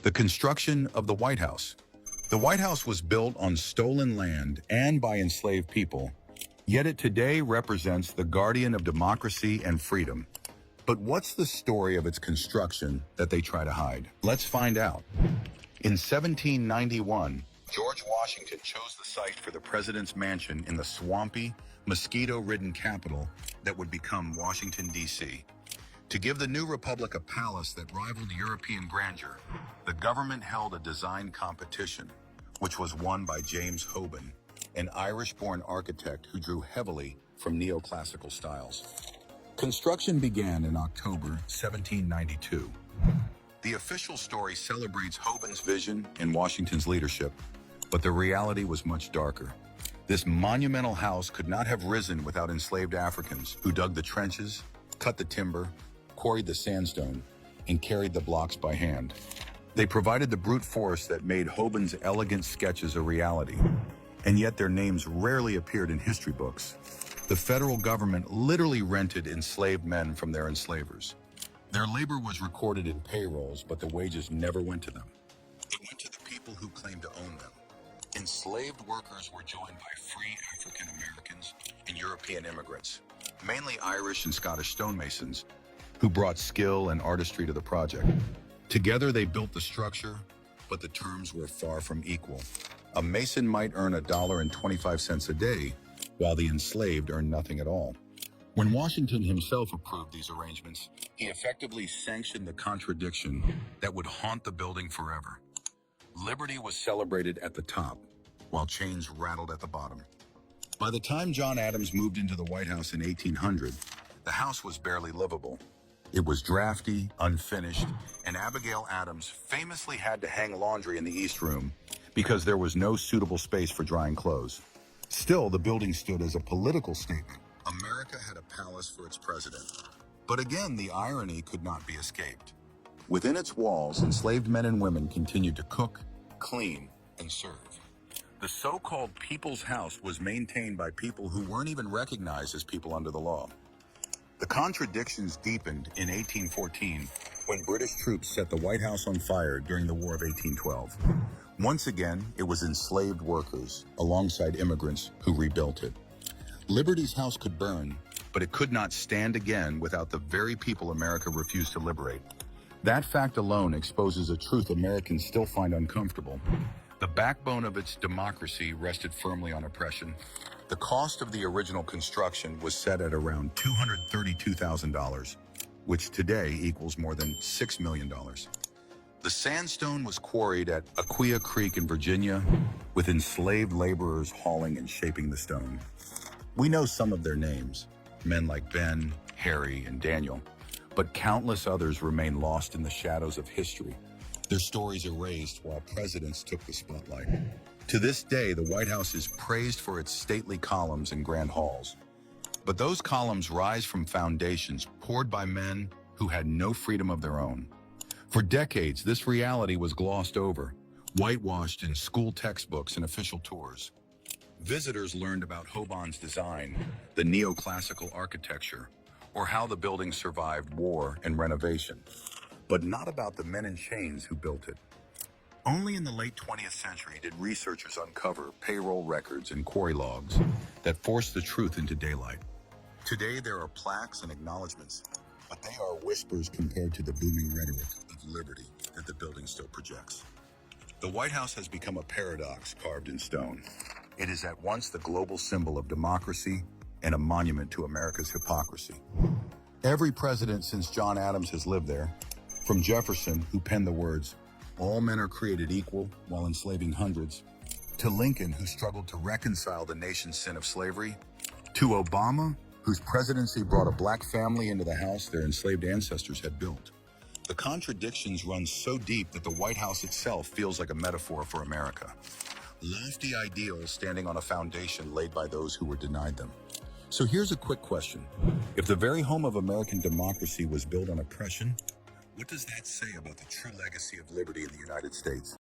The construction of the White House. The White House was built on stolen land and by enslaved people, yet it today represents the guardian of democracy and freedom. But what's the story of its construction that they try to hide? Let's find out. In 1791, George Washington chose the site for the president's mansion in the swampy, mosquito-ridden capital that would become Washington, D.C. To give the new republic a palace that rivaled European grandeur, the government held a design competition, which was won by James Hoban, an Irish-born architect who drew heavily from neoclassical styles. Construction began in October 1792. The official story celebrates Hoban's vision and Washington's leadership, but the reality was much darker. This monumental house could not have risen without enslaved Africans who dug the trenches, cut the timber, quarried the sandstone, and carried the blocks by hand. They provided the brute force that made Hoban's elegant sketches a reality, and yet their names rarely appeared in history books. The federal government literally rented enslaved men from their enslavers. Their labor was recorded in payrolls, but the wages never went to them. It went to the people who claimed to own them. Enslaved workers were joined by free African Americans and European immigrants, mainly Irish and Scottish stonemasons, who brought skill and artistry to the project. Together they built the structure, but the terms were far from equal. A mason might earn $1.25 a day, while the enslaved earned nothing at all. When Washington himself approved these arrangements, he effectively sanctioned the contradiction that would haunt the building forever. Liberty was celebrated at the top, while chains rattled at the bottom. By the time John Adams moved into the White House in 1800, the house was barely livable. It was drafty, unfinished, and Abigail Adams famously had to hang laundry in the East Room because there was no suitable space for drying clothes. Still, the building stood as a political statement. America had a palace for its president. But again, the irony could not be escaped. Within its walls, enslaved men and women continued to cook, clean, and serve. The so-called People's House was maintained by people who weren't even recognized as people under the law. The contradictions deepened in 1814 when British troops set the White House on fire during the War of 1812. Once again, it was enslaved workers, alongside immigrants, who rebuilt it. Liberty's house could burn, but it could not stand again without the very people America refused to liberate. That fact alone exposes a truth Americans still find uncomfortable. The backbone of its democracy rested firmly on oppression. The cost of the original construction was set at around $232,000, which today equals more than $6 million. The sandstone was quarried at Aquia Creek in Virginia, with enslaved laborers hauling and shaping the stone. We know some of their names, men like Ben, Harry, and Daniel, but countless others remain lost in the shadows of history, their stories erased while presidents took the spotlight. To this day, the White House is praised for its stately columns and grand halls. But those columns rise from foundations poured by men who had no freedom of their own. For decades, this reality was glossed over, whitewashed in school textbooks and official tours. Visitors learned about Hoban's design, the neoclassical architecture, or how the building survived war and renovation, but not about the men in chains who built it. Only in the late 20th century did researchers uncover payroll records and quarry logs that forced the truth into daylight. Today, there are plaques and acknowledgments, but they are whispers compared to the booming rhetoric of liberty that the building still projects. The White House has become a paradox carved in stone. It is at once the global symbol of democracy and a monument to America's hypocrisy. Every president since John Adams has lived there, from Jefferson, who penned the words, "All men are created equal," while enslaving hundreds, to Lincoln, who struggled to reconcile the nation's sin of slavery, to Obama, whose presidency brought a black family into the house their enslaved ancestors had built. The contradictions run so deep that the White House itself feels like a metaphor for America. Lofty ideals standing on a foundation laid by those who were denied them. So here's a quick question. If the very home of American democracy was built on oppression, what does that say about the true legacy of liberty in the United States?